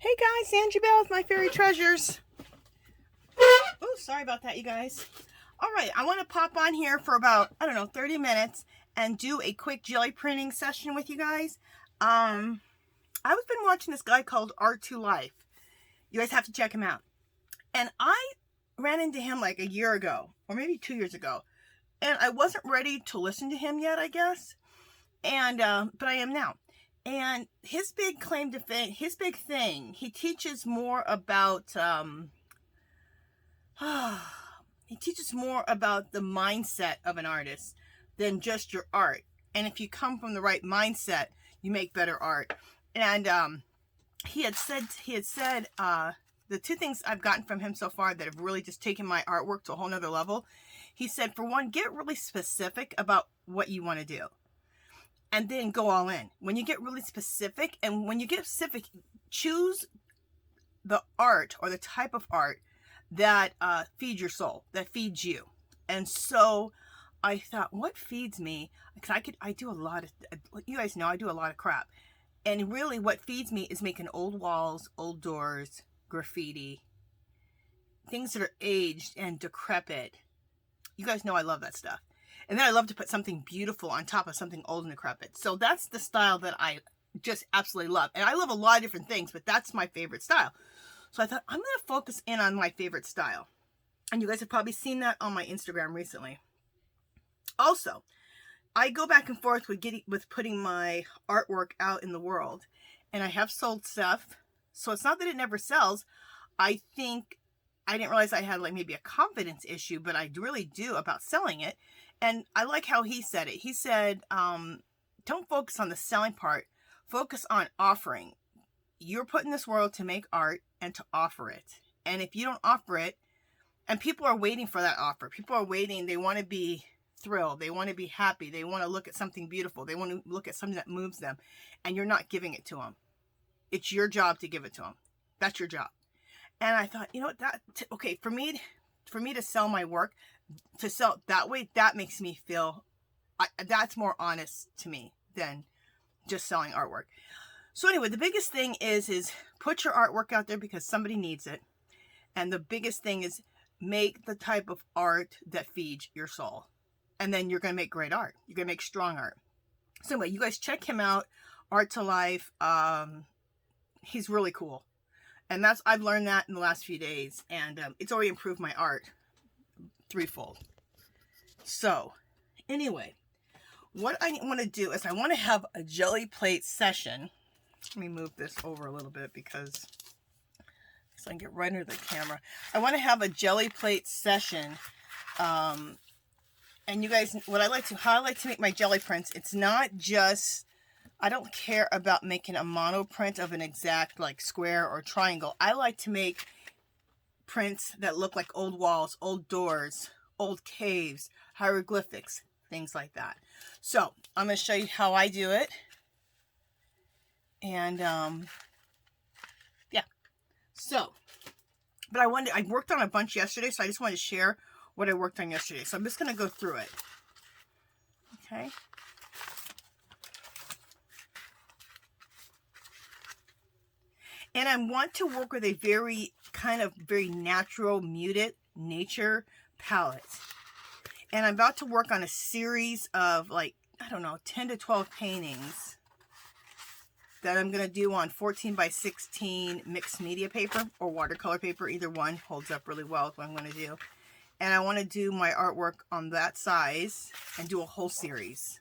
Hey guys, Angie Bell with My Fairy Treasures. Oh, sorry about that, you guys. Alright, I want to pop on here for about, 30 minutes and do a quick jelly printing session with you guys. I've been watching this guy called Art to Life. You guys have to check him out. And I ran into him like a year ago, or maybe 2 years ago. And I wasn't ready to listen to him yet, I guess. And, but I am now. And his big claim to fame, his big thing, he teaches more about, he teaches more about the mindset of an artist than just your art. And if you come from the right mindset, you make better art. And he had said the two things I've gotten from him so far that have really just taken my artwork to a whole nother level. He said, for one, get really specific about what you want to do. And then go all in. When you get really specific, and when you get specific, choose the art or the type of art that feeds your soul, that feeds you. And so I thought, what feeds me? Because I do a lot of, you guys know I do a lot of crap. And really what feeds me is making old walls, old doors, graffiti, things that are aged and decrepit. You guys know I love that stuff. And then I love to put something beautiful on top of something old and decrepit. So that's the style that I just absolutely love. And I love a lot of different things, but that's my favorite style. So I thought, I'm going to focus in on my favorite style. And you guys have probably seen that on my Instagram recently. Also, I go back and forth with putting my artwork out in the world. And I have sold stuff. So it's not that it never sells. I think I didn't realize I had like maybe a confidence issue, but I really do about selling it. And I like how he said it. He said, don't focus on the selling part. Focus on offering. You're put in this world to make art and to offer it. And if you don't offer it, and people are waiting for that offer. People are waiting. They want to be thrilled. They want to be happy. They want to look at something beautiful. They want to look at something that moves them. And you're not giving it to them. It's your job to give it to them. That's your job. And I thought, you know what, okay, for me to sell my work, to sell that way, that makes me feel, that's more honest to me than just selling artwork. So anyway, the biggest thing is put your artwork out there because somebody needs it. And the biggest thing is make the type of art that feeds your soul. And then you're going to make great art. You're going to make strong art. So anyway, you guys check him out, Art to Life. He's really cool. And I've learned that in the last few days. And it's already improved my art threefold. So anyway, what I want to do is I want to have a jelly plate session. Let me move this over a little bit because so I can get right under the camera. I want to have a jelly plate session. And you guys, how I like to make my jelly prints, it's not just, I don't care about making a mono print of an exact like square or triangle. I like to make prints that look like old walls, old doors, old caves, hieroglyphics, things like that. So I'm going to show you how I do it. And yeah. So, but I worked on a bunch yesterday, so I just wanted to share what I worked on yesterday. So I'm just going to go through it. Okay. And I want to work with a very natural, muted nature palette. And I'm about to work on a series of 10 to 12 paintings that I'm going to do on 14 by 16 mixed media paper or watercolor paper. Either one holds up really well with what I'm going to do. And I want to do my artwork on that size and do a whole series.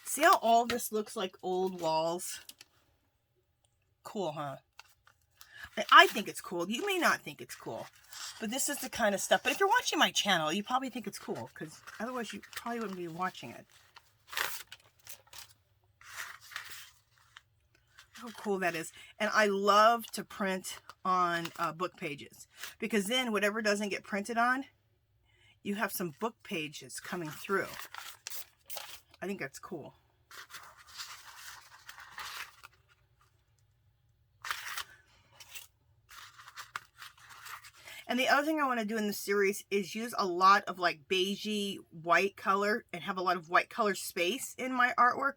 See how all this looks like old walls? Cool, huh? I think it's cool. You may not think it's cool, but this is the kind of stuff. But if you're watching my channel, you probably think it's cool because otherwise you probably wouldn't be watching it. How cool that is. And I love to print on book pages because then whatever doesn't get printed on, you have some book pages coming through. I think that's cool. And the other thing I want to do in this series is use a lot of like beigey white color and have a lot of white color space in my artwork.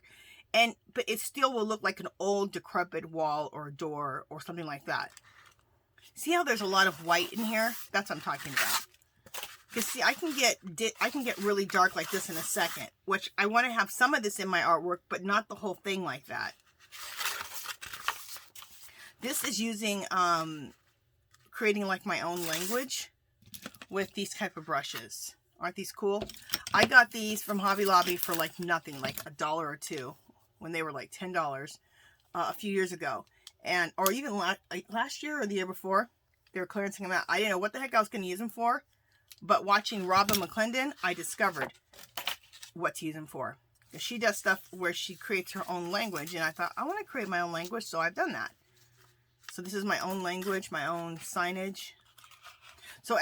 But it still will look like an old decrepit wall or door or something like that. See how there's a lot of white in here? That's what I'm talking about. Because see, I can get really dark like this in a second, which I want to have some of this in my artwork, but not the whole thing like that. This is using, creating like my own language with these type of brushes. Aren't these cool? I got these from Hobby Lobby for like nothing, like $1 or $2 when they were like $10 a few years ago. Or even last year or the year before, they were clearancing them out. I didn't know what the heck I was going to use them for, but watching Robin McClendon, I discovered what to use them for. She does stuff where she creates her own language, and I thought, I want to create my own language, so I've done that. So this is my own language, my own signage. So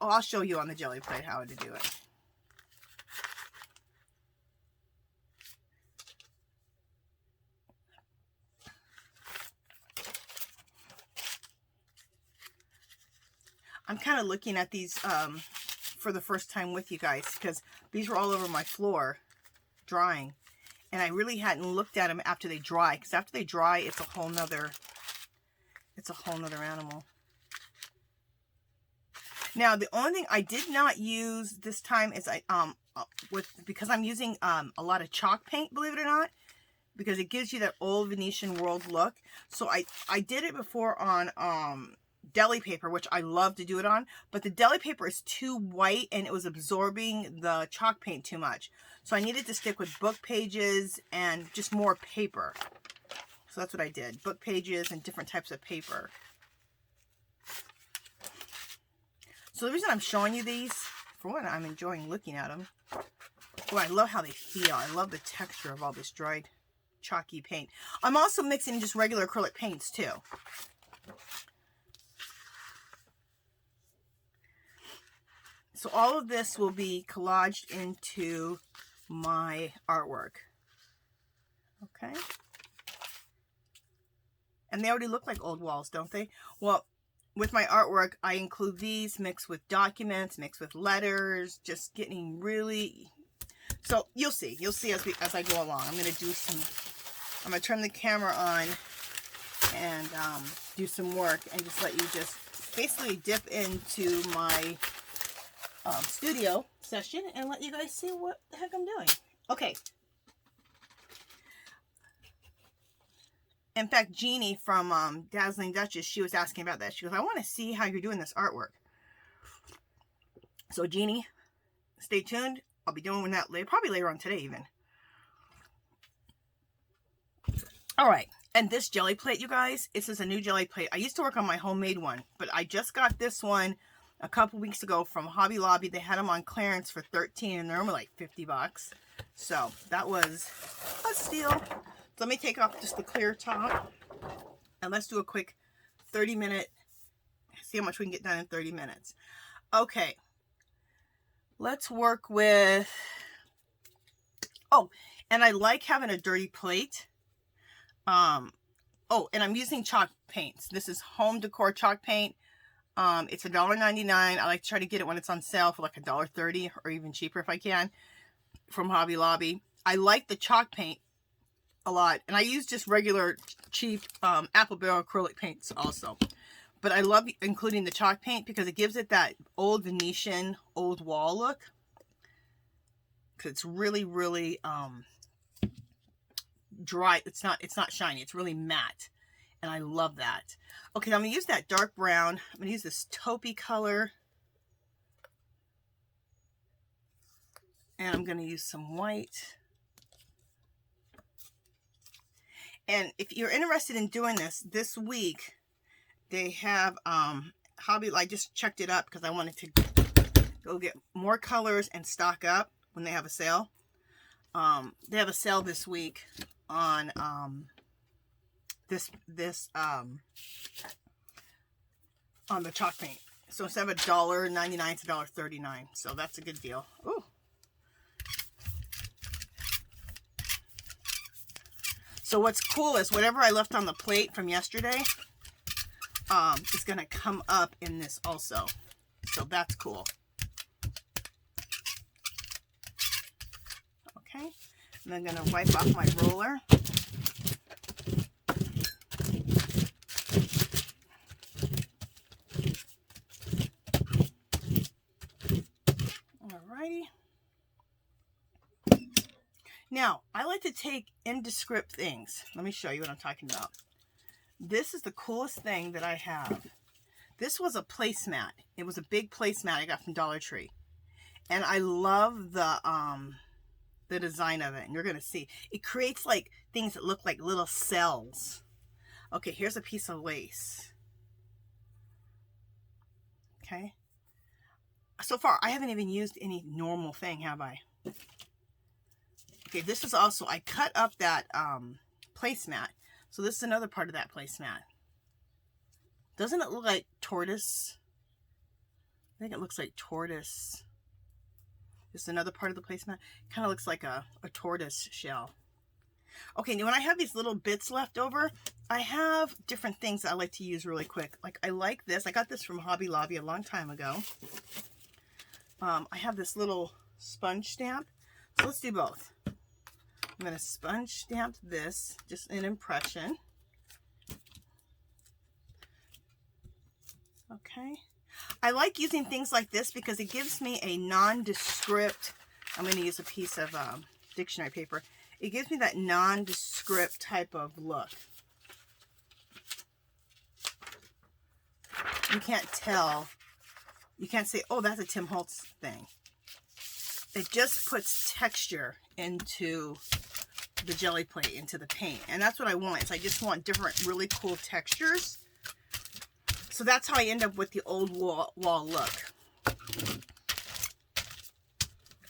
I'll show you on the Gelli plate how to do it. I'm kind of looking at these for the first time with you guys, because these were all over my floor drying, and I really hadn't looked at them after they dry, because after they dry, it's a whole nother animal. Now, the only thing I did not use this time is because I'm using a lot of chalk paint, believe it or not, because it gives you that old Venetian world look. So I did it before on deli paper, which I love to do it on, but the deli paper is too white and it was absorbing the chalk paint too much. So I needed to stick with book pages and just more paper. So that's what I did. Book pages and different types of paper. So the reason I'm showing you these, for one, I'm enjoying looking at them. Oh, I love how they feel. I love the texture of all this dried chalky paint. I'm also mixing just regular acrylic paints too. So all of this will be collaged into my artwork. Okay. And they already look like old walls, don't they? Well, with my artwork, I include these mixed with documents, mixed with letters, just getting really... So you'll see as I go along. I'm going to turn the camera on and do some work and just let you just basically dip into my studio session and let you guys see what the heck I'm doing. Okay. In fact, Jeannie from Dazzling Duchess, she was asking about that. She goes, I want to see how you're doing this artwork. So Jeannie, stay tuned. I'll be doing that later, probably later on today even. All right. And this Gelli plate, you guys, this is a new Gelli plate. I used to work on my homemade one, but I just got this one a couple weeks ago from Hobby Lobby. They had them on clearance for $13 and they're only like $50. So that was a steal. So let me take off just the clear top and let's do a quick 30-minute, see how much we can get done in 30 minutes. Okay, let's work with, oh, and I like having a dirty plate. Oh, and I'm using chalk paints. This is home decor chalk paint. It's $1.99. I like to try to get it when it's on sale for like $1.30 or even cheaper if I can from Hobby Lobby. I like the chalk paint a lot, and I use just regular cheap apple barrel acrylic paints also, but I love including the chalk paint because it gives it that old Venetian old wall look, because it's really dry. It's not shiny, it's really matte, and I love that. Okay, I'm gonna use that dark brown. I'm gonna use this taupey color, and I'm gonna use some white. And if you're interested in doing this week, they have Hobby. I just checked it up because I wanted to go get more colors and stock up when they have a sale. They have a sale this week on on the chalk paint. So instead of $1.99, it's $1.39. So that's a good deal. Ooh. So what's cool is whatever I left on the plate from yesterday is going to come up in this also. So that's cool. Okay. And I'm going to wipe off my roller. Alrighty. Now, I like to take indescript things. Let me show you what I'm talking about. This is the coolest thing that I have. This was a placemat. It was a big placemat I got from Dollar Tree. And I love the design of it. And you're going to see. It creates like things that look like little cells. Okay, here's a piece of lace. Okay. So far, I haven't even used any normal thing, have I? Okay, this is also, I cut up that placemat. So this is another part of that placemat. Doesn't it look like tortoise? I think it looks like tortoise. This is another part of the placemat. Kind of looks like a tortoise shell. Okay, now when I have these little bits left over, I have different things that I like to use really quick. Like I like this. I got this from Hobby Lobby a long time ago. I have this little sponge stamp. So let's do both. I'm going to sponge stamp this, just an impression. Okay. I like using things like this because it gives me a nondescript, I'm going to use a piece of dictionary paper. It gives me that nondescript type of look. You can't tell. You can't say, oh, that's a Tim Holtz thing. It just puts texture into the Gelli plate, into the paint. And that's what I want. Is I just want different, really cool textures. So that's how I end up with the old wall look.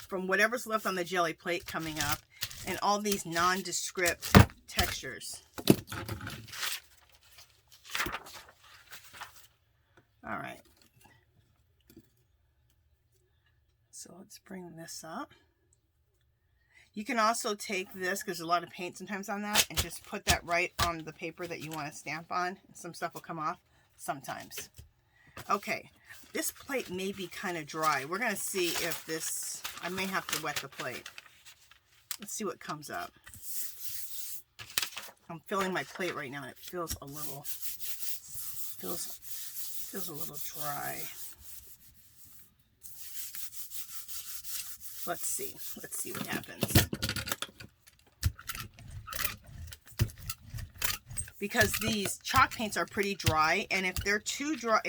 From whatever's left on the Gelli plate coming up, and all these nondescript textures. All right. So let's bring this up. You can also take this, because there's a lot of paint sometimes on that, and just put that right on the paper that you want to stamp on. Some stuff will come off sometimes. Okay, this plate may be kind of dry. We're going to see if this, I may have to wet the plate. Let's see what comes up. I'm filling my plate right now, and it feels a little, feels a little dry. Let's see what happens. Because these chalk paints are pretty dry, and if they're too dry,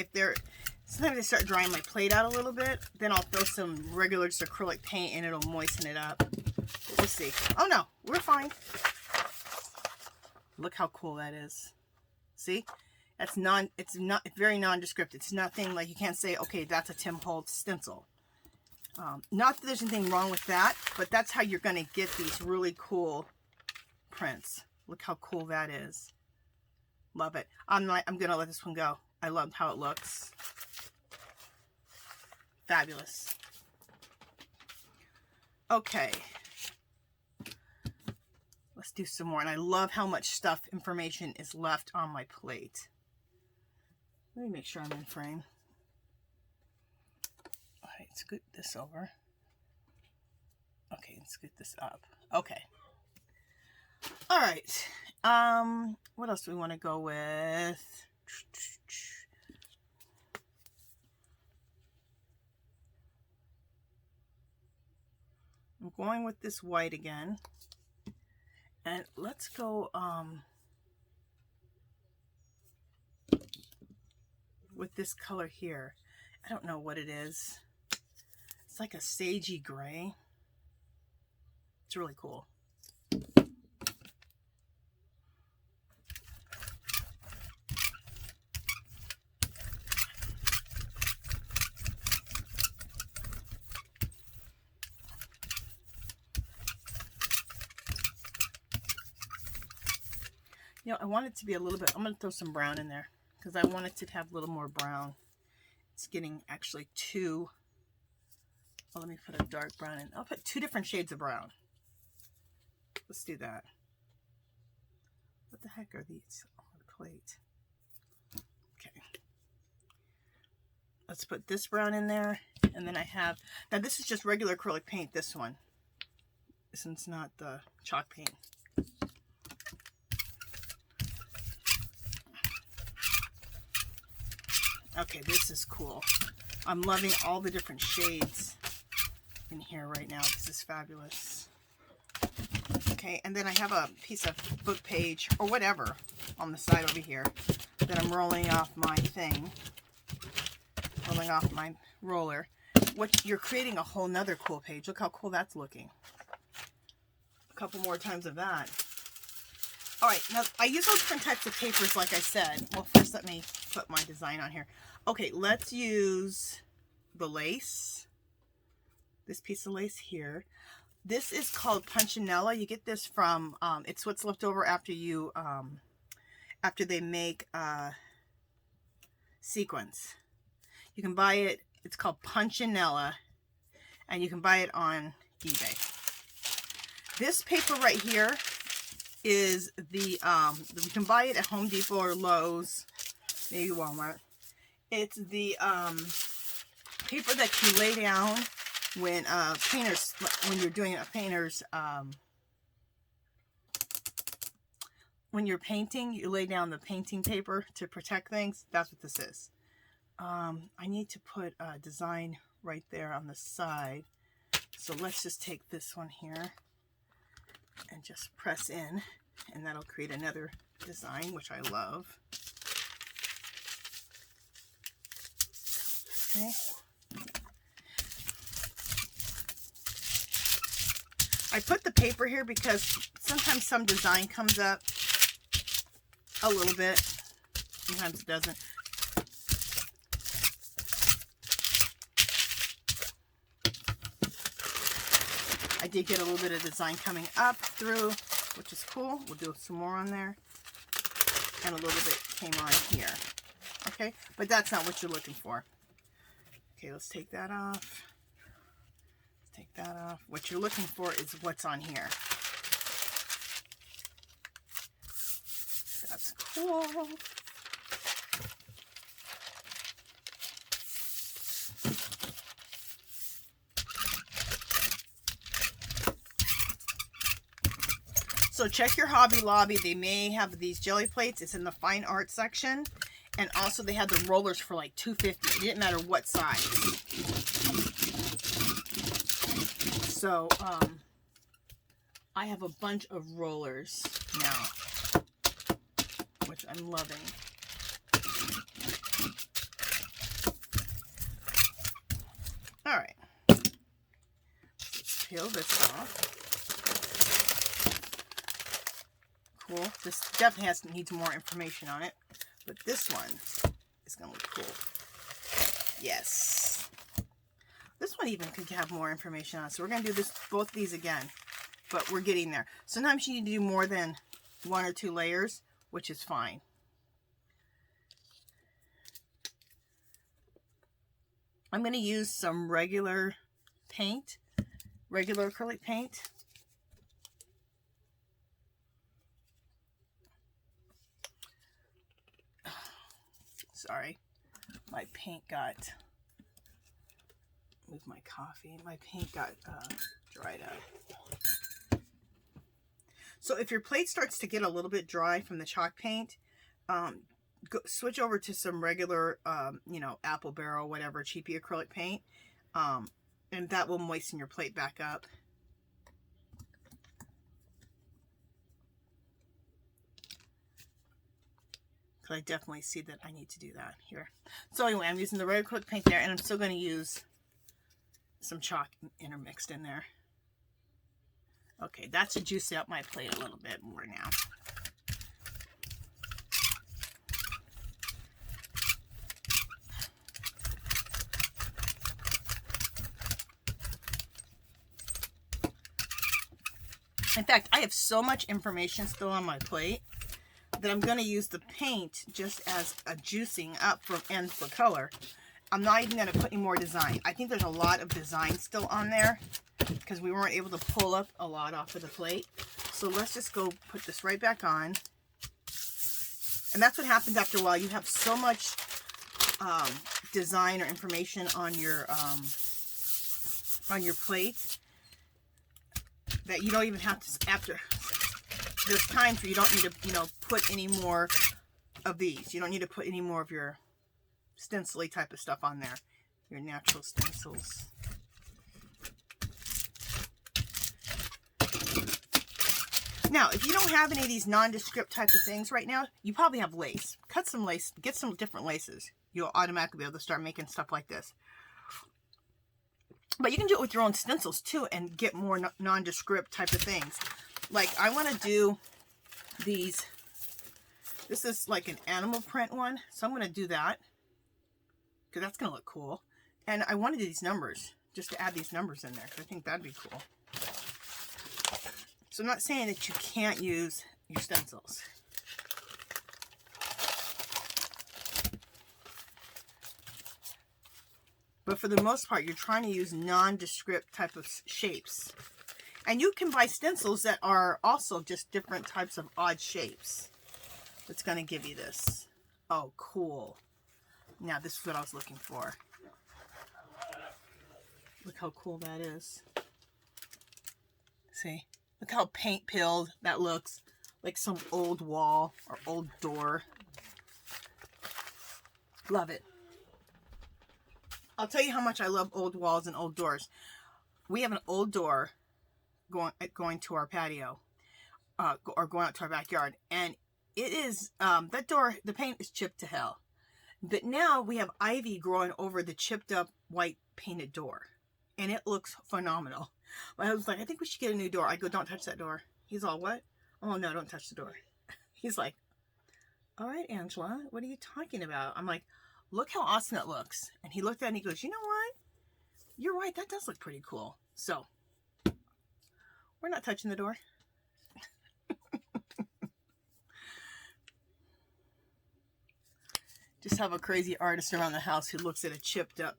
sometimes they start drying my plate out a little bit, then I'll throw some regular just acrylic paint and it'll moisten it up. We'll see. Oh no, we're fine. Look how cool that is. See? It's very nondescript. It's nothing like, you can't say, okay, that's a Tim Holtz stencil. Not that there's anything wrong with that, but that's how you're going to get these really cool prints. Look how cool that is. Love it. I'm going to let this one go. I love how it looks. Fabulous. Okay. Let's do some more. And I love how much stuff, information is left on my plate. Let me make sure I'm in frame. All right, scoot this over. Okay, let's scoot this up. Okay. All right. What else do we want to go with? I'm going with this white again. And let's go with this color here. I don't know what it is. It's like a sagey gray. It's really cool. You know, I want it to be a little bit, I'm going to throw some brown in there because I want it to have a little more brown. It's getting actually too, well, let me put a dark brown in. I'll put 2 different shades of brown. Let's do that. What the heck are these on the plate? Okay. Let's put this brown in there. And then I have, now this is just regular acrylic paint, this one. This one's not the chalk paint. Okay, this is cool. I'm loving all the different shades in here right now. This is fabulous. Okay, and then I have a piece of book page or whatever on the side over here that I'm rolling off my thing. Rolling off my roller. You're creating a whole nother cool page. Look how cool that's looking. A couple more times of that. Alright, now I use all different types of papers like I said. Well, first let me put my design on here. Okay, let's use the lace. This piece of lace here. This is called Punchinella. You get this from, it's what's left over after you, after they make sequins. You can buy it, it's called Punchinella, and you can buy it on eBay. This paper right here is the, you can buy it at Home Depot or Lowe's, maybe Walmart. It's the paper that you lay down when painters, when you're doing a painter's, when you're painting, you lay down the painting paper to protect things. That's what this is. I need to put a design right there on the side. So let's just take this one here and just press in, and that'll create another design, which I love. Okay. I put the paper here because sometimes some design comes up a little bit. Sometimes it doesn't. I did get a little bit of design coming up through, which is cool. We'll do some more on there. And a little bit came on here. Okay, but that's not what you're looking for. Okay, let's take that off. Take that off. What you're looking for is what's on here. That's cool. So check your Hobby Lobby. They may have these jelly plates. It's in the fine art section. And also they had the rollers for like $2.50. It didn't matter what size. So, I have a bunch of rollers now, which I'm loving. All right. Let's peel this off. Cool. This definitely needs more information on it, but this one is going to look cool. Yes. This one even could have more information on it. So we're going to do this, both of these again, but we're getting there. Sometimes you need to do more than 1 or 2 layers, which is fine. I'm going to use some regular paint, regular acrylic paint. Sorry, my paint got, move my coffee, my paint got dried up. So if your plate starts to get a little bit dry from the chalk paint, switch over to some regular, you know, apple barrel, whatever, cheapy acrylic paint, and that will moisten your plate back up. I definitely see that I need to do that here. So anyway, I'm using the red acrylic paint there, and I'm still going to use some chalk intermixed in there. Okay, that should juice up my plate a little bit more now. In fact, I have so much information still on my plate that I'm going to use the paint just as a juicing up and for color. I'm not even going to put any more design. I think there's a lot of design still on there because we weren't able to pull up a lot off of the plate. So let's just go put this right back on. And that's what happens after a while. You have so much design or information on your plate that you don't even have to, after, there's times where you don't need to, you know, put any more of these. You don't need to put any more of your stencil-y type of stuff on there. Your natural stencils. Now, if you don't have any of these nondescript type of things right now, you probably have lace. Cut some lace, get some different laces. You'll automatically be able to start making stuff like this. But you can do it with your own stencils too and get more nondescript type of things. Like I want to do these. This is like an animal print one. So I'm going to do that. Because that's going to look cool. And I want to do these numbers. Just to add these numbers in there. Because I think that'd be cool. So I'm not saying that you can't use your stencils. But for the most part, you're trying to use nondescript type of shapes. And you can buy stencils that are also just different types of odd shapes. That's going to give you this. Oh, cool. Now, this is what I was looking for. Look how cool that is. See? Look how paint-pilled that looks. Like some old wall or old door. Love it. I'll tell you how much I love old walls and old doors. We have an old door going to our patio, or going out to our backyard, and it is that door. The paint is chipped to hell, but now we have ivy growing over the chipped up white painted door, and it looks phenomenal. My husband's like, I think we should get a new door. I go, don't touch that door. He's all, what? Oh no, don't touch the door. He's like, all right, Angela, what are you talking about? I'm like, look how awesome it looks. And he looked at it and he goes, you know what? You're right. That does look pretty cool. So, we're not touching the door. Just have a crazy artist around the house who looks at a chipped up,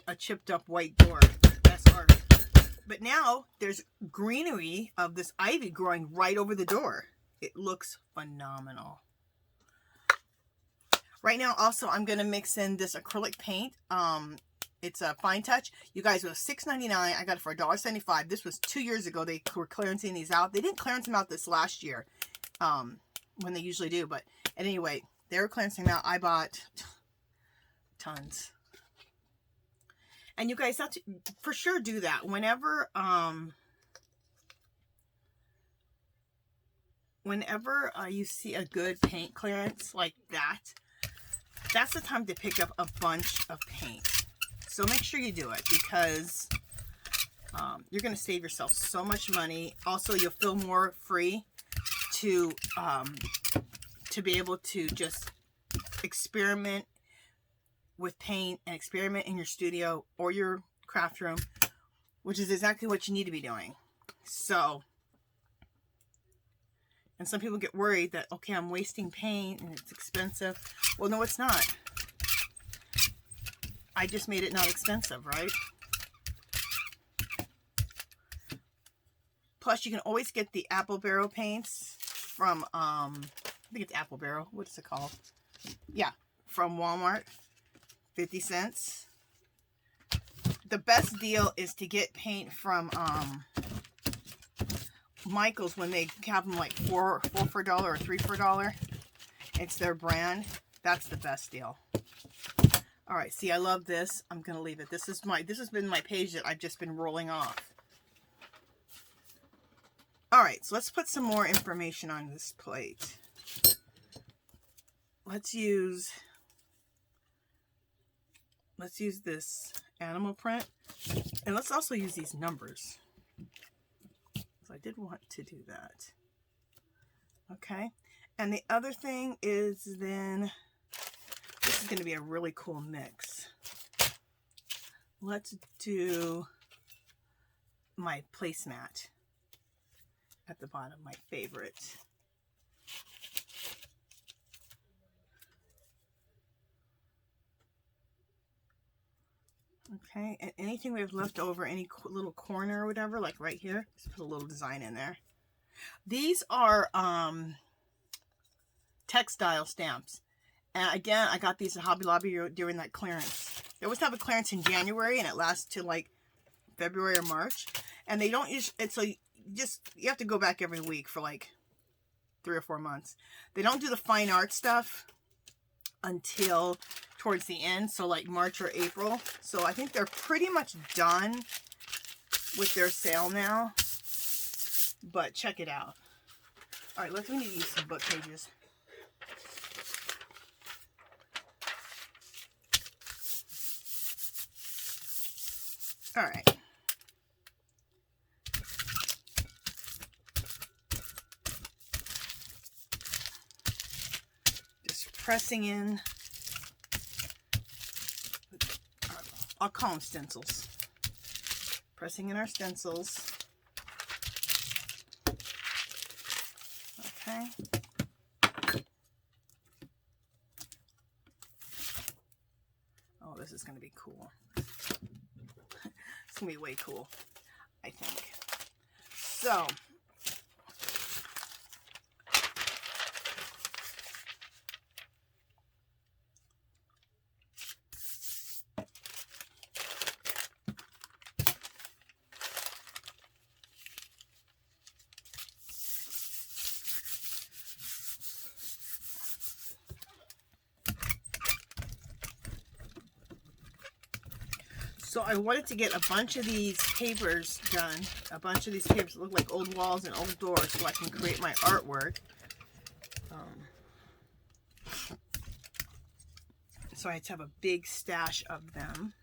a chipped up white door. That's art. But now, there's greenery of this ivy growing right over the door. It looks phenomenal. Right now, also, I'm going to mix in this acrylic paint. It's a Fine Touch. You guys, it was $6.99. I got it for $1.75. This was 2 years ago. They were clearancing these out. They didn't clearance them out this last year, when they usually do. But anyway, they were clearancing them out. I bought tons. And you guys, that's for sure do that. Whenever you see a good paint clearance like that, that's the time to pick up a bunch of paint. So make sure you do it, because you're going to save yourself so much money. Also, you'll feel more free to be able to just experiment with paint and experiment in your studio or your craft room, which is exactly what you need to be doing. So, and some people get worried that, okay, I'm wasting paint and it's expensive. Well, no, it's not. I just made it not expensive, right? Plus, you can always get the Apple Barrel paints from, I think it's Apple Barrel. What is it called? Yeah, from Walmart. 50 cents. The best deal is to get paint from Michael's when they have them like 4 for $1 or 3 for $1. It's their brand. That's the best deal. All right, see, I love this. I'm gonna leave it. This has been my page that I've just been rolling off. All right, so let's put some more information on this plate. Let's use this animal print, and let's also use these numbers. So I did want to do that. Okay, and the other thing is then, this is going to be a really cool mix. Let's do my placemat at the bottom, my favorite. Okay, and anything we have left over, any little corner or whatever, like right here, just put a little design in there. These are textile stamps. And again, I got these at Hobby Lobby during that clearance. They always have a clearance in January, and it lasts till like February or March. And they don't use it, so you have to go back every week for like 3 or 4 months. They don't do the fine art stuff until towards the end, so like March or April. So I think they're pretty much done with their sale now, but check it out. All right, we need to use some book pages. All right. Just pressing in. I'll call them stencils. Pressing in our stencils. Okay. Oh, this is going to be cool. It's going to be way cool, I think. So, I wanted to get a bunch of these papers done. A bunch of these papers that look like old walls and old doors so I can create my artwork. So I had to have a big stash of them.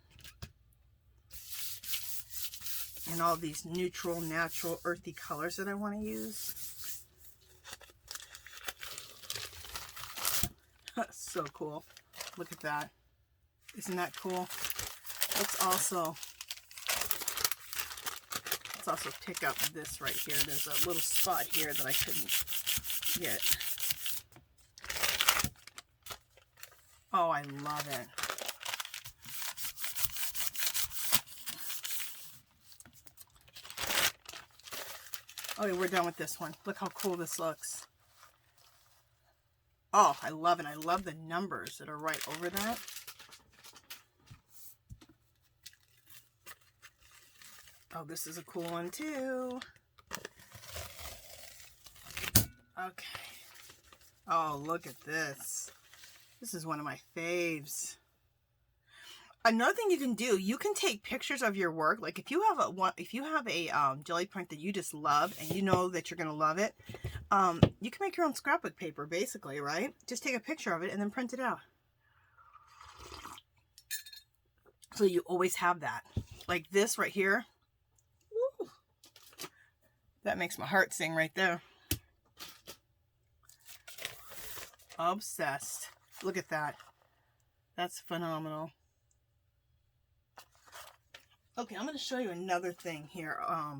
And all these neutral, natural, earthy colors that I want to use. That's so cool. Look at that. Isn't that cool? Let's also pick up this right here. There's a little spot here that I couldn't get. Oh, I love it. Okay, we're done with this one. Look how cool this looks. Oh, I love it. I love the numbers that are right over that. Oh, this is a cool one too. Okay. Oh, look at this. This is one of my faves. Another thing you can do, you can take pictures of your work. Like if you have a jelly print that you just love and you know that you're gonna love it, you can make your own scrapbook paper, basically, right? Just take a picture of it and then print it out. So you always have that. Like this right here. Woo. That makes my heart sing right there. Obsessed. Look at that. That's phenomenal. Okay, I'm going to show you another thing here. I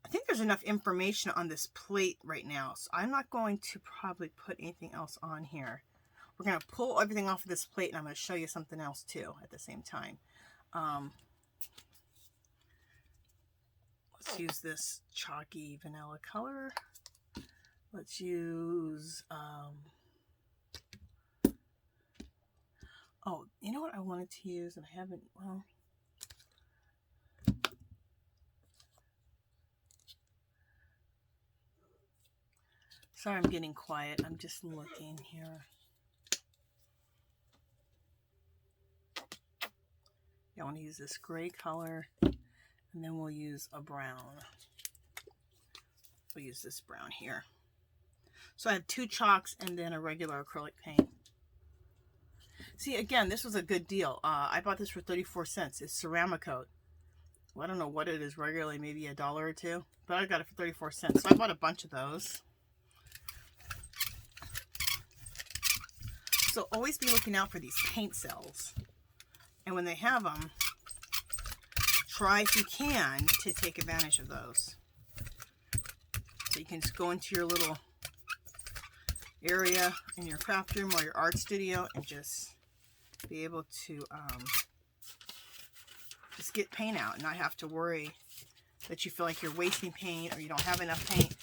think there's enough information on this plate right now, so I'm not going to probably put anything else on here. We're going to pull everything off of this plate, and I'm going to show you something else too at the same time. Let's use this chalky vanilla color. Let's use, oh, you know what I wanted to use and I haven't, well, sorry, I'm getting quiet. I'm just looking here. Yeah, I want to use this gray color, and then we'll use a brown. We'll use this brown here. So I have 2 chalks and then a regular acrylic paint. See, again, this was a good deal. I bought this for 34 cents. It's ceramic coat. Well, I don't know what it is regularly, maybe $1 or $2, but I got it for 34 cents. So I bought a bunch of those. So always be looking out for these paint sales. And when they have them, try if you can to take advantage of those. So you can just go into your little area in your craft room or your art studio and just be able to just get paint out and not have to worry that you feel like you're wasting paint or you don't have enough paint.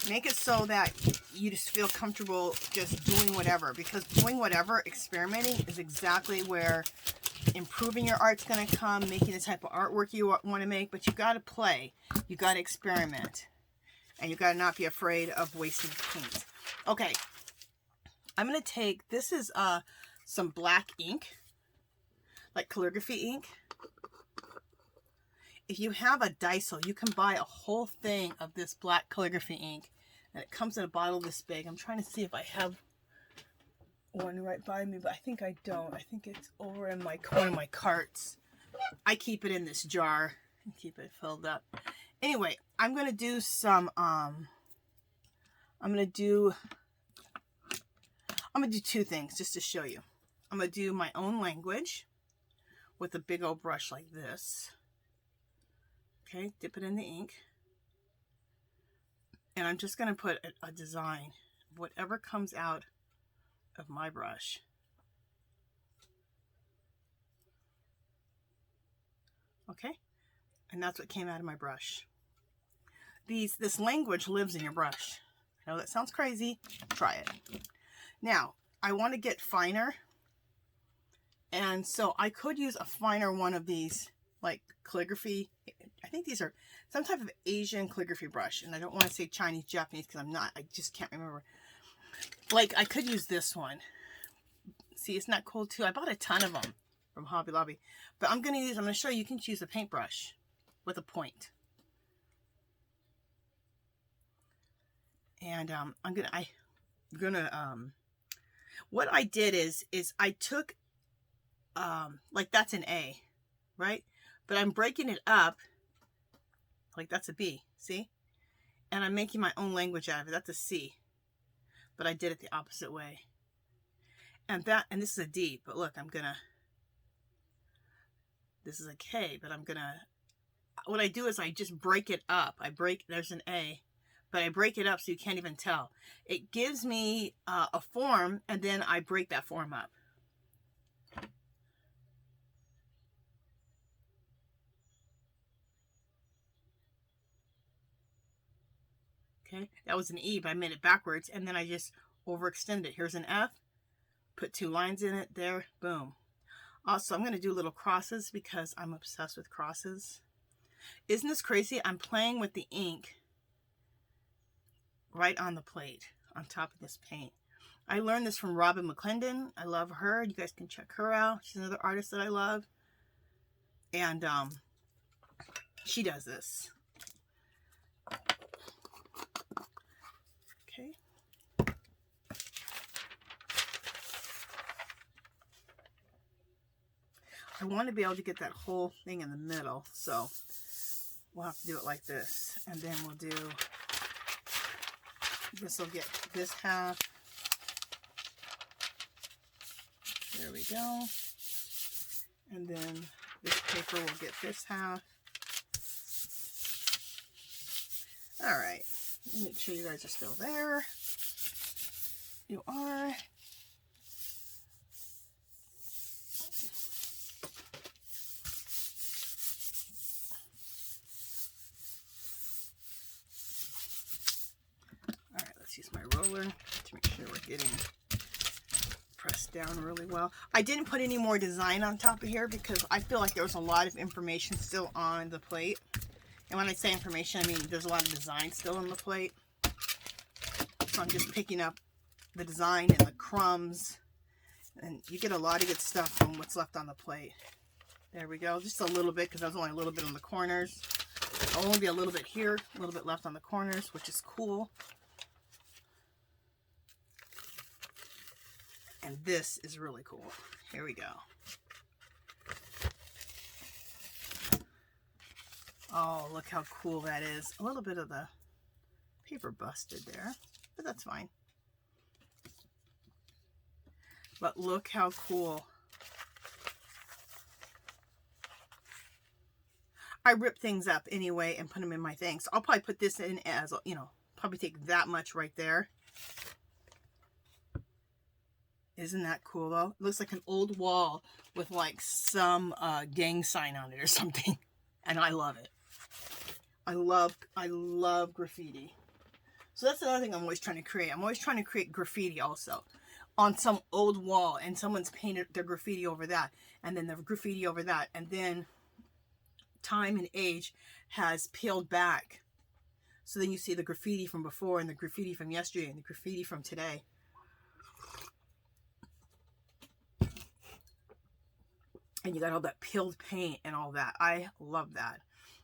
Make it so that you just feel comfortable just doing whatever, because doing whatever, experimenting, is exactly where improving your art's going to come, making the type of artwork you want to make, but you got to play. You got to experiment. And you got to not be afraid of wasting paint. Okay. I'm going to take, this is some black ink, like calligraphy ink. If you have a Daiso, you can buy a whole thing of this black calligraphy ink. And it comes in a bottle this big. I'm trying to see if I have one right by me, but I think I don't. I think it's over in one of my carts. I keep it in this jar and keep it filled up. Anyway, I'm going to do some, I'm going to do two things just to show you. I'm going to do my own language with a big old brush like this. Okay, dip it in the ink. And I'm just going to put a design, whatever comes out of my brush. Okay, and that's what came out of my brush. This language lives in your brush. I know that sounds crazy. Try it. Now, I want to get finer. And so I could use a finer one of these, like calligraphy. I think these are some type of Asian calligraphy brush. And I don't want to say Chinese, Japanese, because I'm not. I just can't remember. Like, I could use this one. See, isn't that cool too? I bought a ton of them from Hobby Lobby. But I'm going to show you, you can choose a paintbrush with a point. And what I did is I took, like that's an A, right? But I'm breaking it up, like that's a B, see? And I'm making my own language out of it. That's a C. But I did it the opposite way. And this is a D, but look, this is a K, but what I do is I just break it up. There's an A, but I break it up so you can't even tell. It gives me a form, and then I break that form up. Okay, that was an E, but I made it backwards, and then I just overextend it. Here's an F, put 2 lines in it, there, boom. Also, I'm going to do little crosses because I'm obsessed with crosses. Isn't this crazy? I'm playing with the ink right on the plate, on top of this paint. I learned this from Robin McClendon. I love her. You guys can check her out. She's another artist that I love. And she does this. Okay. I want to be able to get that whole thing in the middle, so we'll have to do it like this. And then we'll do, this will get this half. There we go. And then this paper will get this half. All right, make sure you guys are still there. You are. Use my roller to make sure we're getting pressed down really well. I didn't put any more design on top of here because I feel like there was a lot of information still on the plate. And when I say information, I mean there's a lot of design still on the plate. So I'm just picking up the design and the crumbs. And you get a lot of good stuff from what's left on the plate. There we go. Just a little bit because there's only a little bit on the corners. I'll only be a little bit here, a little bit left on the corners, which is cool. And this is really cool. Here we go. Oh, look how cool that is. A little bit of the paper busted there, but that's fine. But look how cool. I rip things up anyway and put them in my thing. So I'll probably put this in as, you know, probably take that much right there. Isn't that cool though? It looks like an old wall with like some gang sign on it or something. And I love it. I love graffiti. So that's another thing I'm always trying to create. I'm always trying to create graffiti also. on some old wall, and someone's painted their graffiti over that, and then the graffiti over that, and then time and age has peeled back. So then you see the graffiti from before, and the graffiti from yesterday, and the graffiti from today. And you got all that peeled paint and all that. I love that.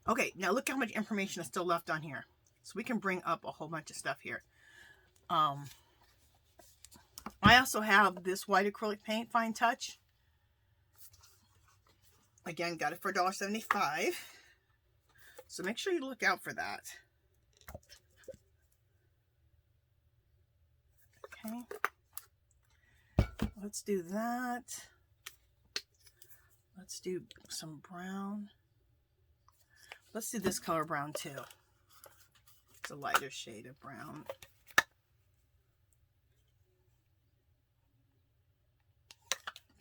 Okay, now look how much information is still left on here. So we can bring up a whole bunch of stuff here. I also have this white acrylic paint, Fine Touch. Again, got it for $1.75. So make sure you look out for that. Okay. Let's do that. Let's do some brown. Let's do this color brown too. It's a lighter shade of brown.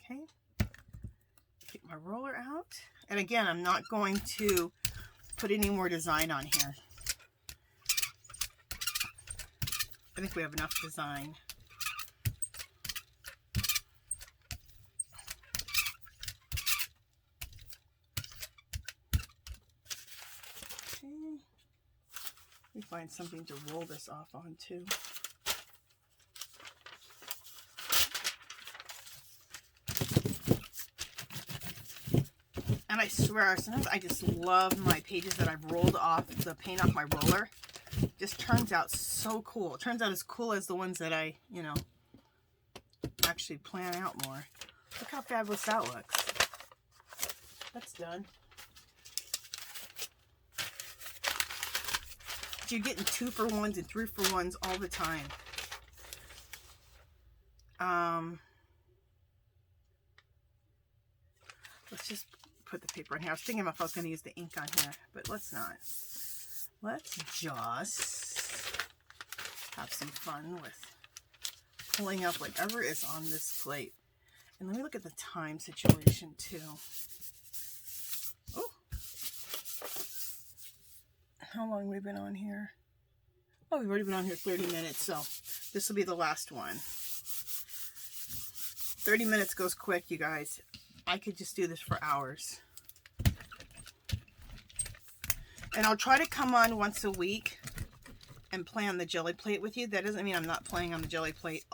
Okay. Get my roller out. And again, I'm not going to put any more design on here. I think we have enough design. Okay. Let me find something to roll this off onto. And I swear, sometimes I just love my pages that I've rolled off the paint off my roller. Just turns out so cool. It turns out as cool as the ones that I, you know, actually plan out more. Look how fabulous that looks. That's done. You're getting 2-for-1s and 3-for-1s all the time. Let's just put the paper in here. I was thinking if I was going to use the ink on here, but let's not. Let's just have some fun with pulling up whatever is on this plate. And let me look at the time situation too. Oh, how long have we been on here? Oh, we've already been on here 30 minutes, so this will be the last one. 30 minutes goes quick, you guys. I could just do this for hours. And I'll try to come on once a week and play on the Gelli plate with you. That doesn't mean I'm not playing on the Gelli plate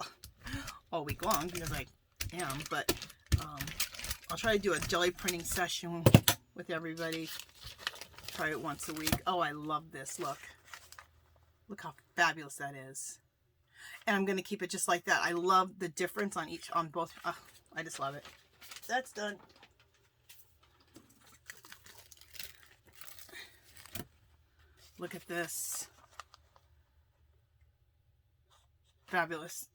all week long, because I am, but I'll try to do a Gelli printing session with everybody. Try it once a week. Oh, I love this. Look. Look how fabulous that is. And I'm going to keep it just like that. I love the difference on both. Oh, I just love it. That's done. Look at this. Fabulous.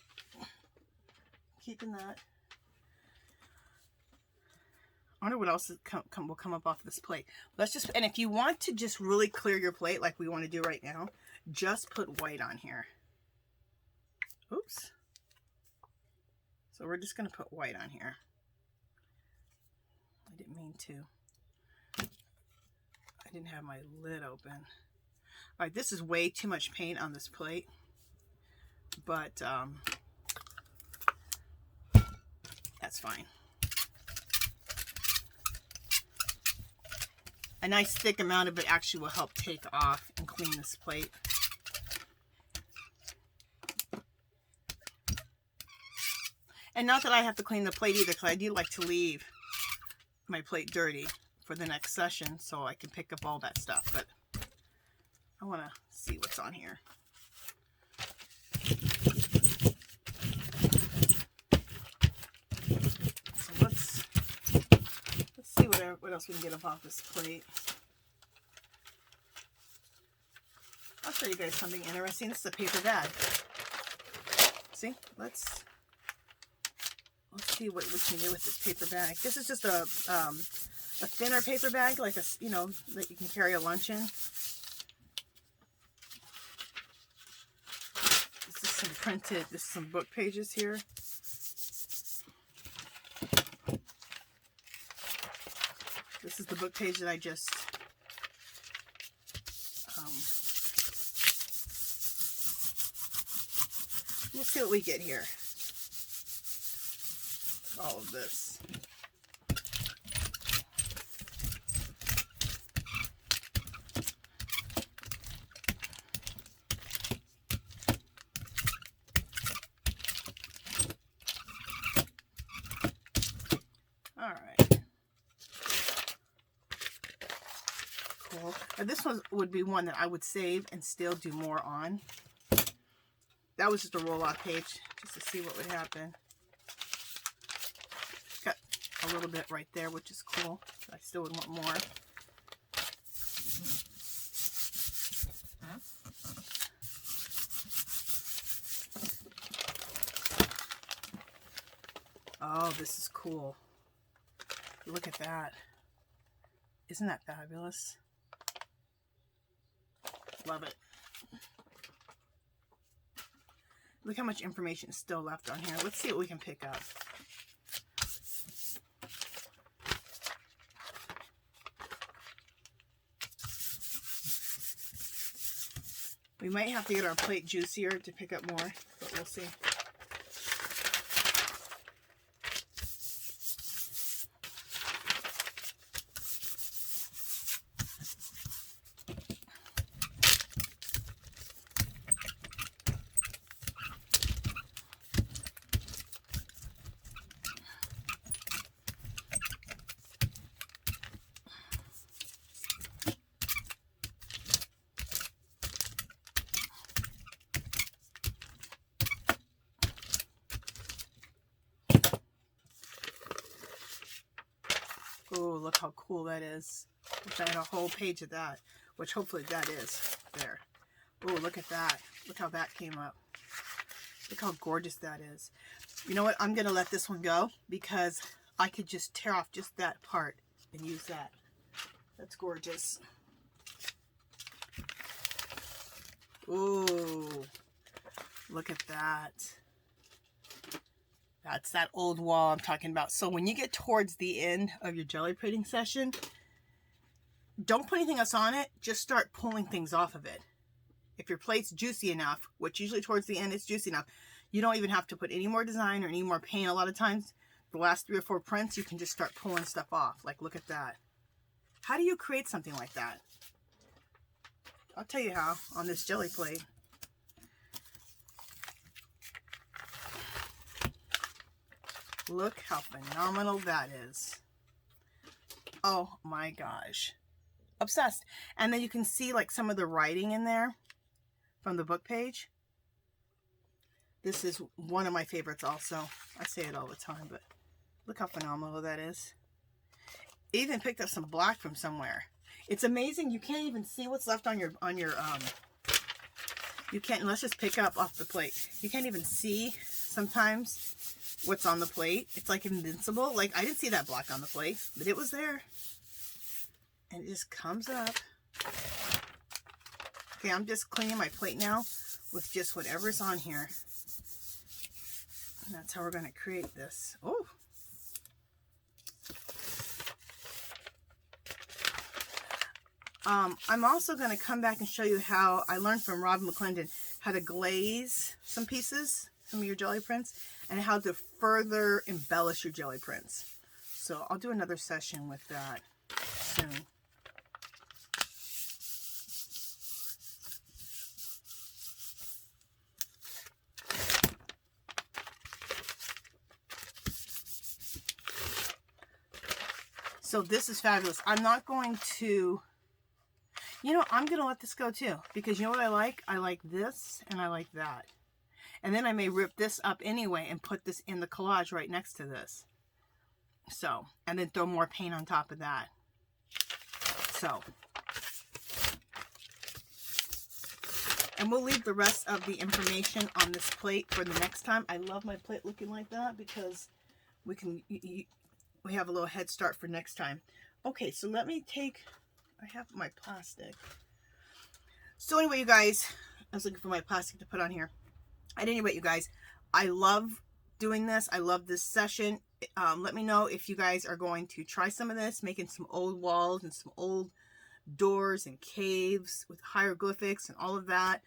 Keeping that. I wonder what else will come up off this plate. Let's just, and if you want to just really clear your plate like we want to do right now, just put white on here. Oops. So we're just going to put white on here. I didn't mean to. I didn't have my lid open. All right, this is way too much paint on this plate, but that's fine. A nice thick amount of it actually will help take off and clean this plate. And not that I have to clean the plate either, because I do like to leave my plate dirty for the next session so I can pick up all that stuff. But I want to see what's on here. So let's see what else we can get up off this plate. I'll show you guys something interesting. This is a paper bag. See, let's see what we can do with this paper bag. This is just a thinner paper bag, like that you can carry a lunch in. This is some printed. This is some book pages here. This is the book page that I just we'll see what we get here. all of this. All right. Cool. Now this one would be one that I would save and still do more on. That was just a roll-off page, just to see what would happen. Got a little bit right there, which is cool. But I still would want more. Oh, this is cool. Look at that. Isn't that fabulous? Love it. Look how much information is still left on here. Let's see what we can pick up. We might have to get our plate juicier to pick up more, but we'll see. Oh, look how cool that is. Wish I had a whole page of that, which hopefully that is there. Oh, look at that. Look how that came up. Look how gorgeous that is. You know what? I'm going to let this one go because I could just tear off just that part and use that. That's gorgeous. Ooh, look at that. That's that old wall I'm talking about. So when you get towards the end of your jelly plating session, don't put anything else on it. Just start pulling things off of it. If your plate's juicy enough, which usually towards the end it's juicy enough, you don't even have to put any more design or any more paint. A lot of times, the last 3 or 4 prints, you can just start pulling stuff off. Like, look at that. How do you create something like that? I'll tell you how on this jelly plate. Look how phenomenal that is. Oh my gosh. Obsessed. And then you can see like some of the writing in there from the book page. This is one of my favorites also. I say it all the time, but look how phenomenal that is. Even picked up some black from somewhere. It's amazing. You can't even see what's left on your you can't, let's just pick up off the plate. You can't even see sometimes what's on the plate. It's like invincible. Like, I didn't see that black on the plate, but it was there. And it just comes up. Okay, I'm just cleaning my plate now with just whatever's on here. And that's how we're going to create this. Oh. I'm also going to come back and show you how I learned from Rob McClendon how to glaze some pieces, some of your jelly prints, and how to further embellish your jelly prints. So I'll do another session with that soon. So this is fabulous. I'm not going to, you know, I'm going to let this go too, because you know what I like? I like this and I like that. And then I may rip this up anyway and put this in the collage right next to this. So, and then throw more paint on top of that. So, and we'll leave the rest of the information on this plate for the next time. I love my plate looking like that because we can, we have a little head start for next time. Okay, so let me take, I have my plastic. So anyway, you guys, I was looking for my plastic to put on here. At any rate, you guys, I love doing this. I love this session. Let me know if you guys are going to try some of this, making some old walls and some old doors and caves with hieroglyphics and all of that.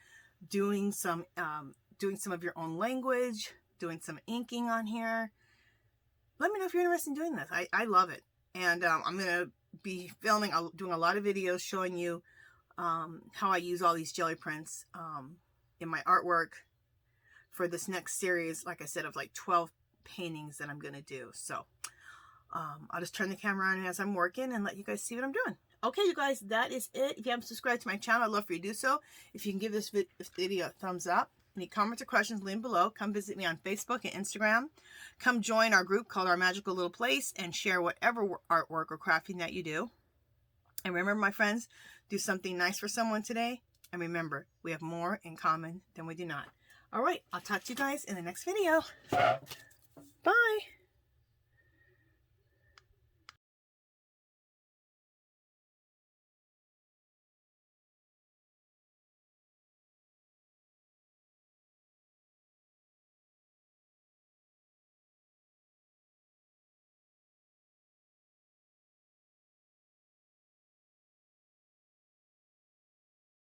Doing some of your own language, doing some inking on here. let me know if you're interested in doing this. I love it. And I'm going to be filming, doing a lot of videos showing you how I use all these jelly prints in my artwork for this next series, like I said, of like 12 paintings that I'm going to do. So I'll just turn the camera on as I'm working and let you guys see what I'm doing. Okay, you guys, that is it. If you haven't subscribed to my channel, I'd love for you to do so. If you can give this video a thumbs up. Any comments or questions, leave them below. Come visit me on Facebook and Instagram. Come join our group called Our Magical Little Place and share whatever artwork or crafting that you do. And remember, my friends, do something nice for someone today. And remember, we have more in common than we do not. All right, I'll talk to you guys in the next video. Bye.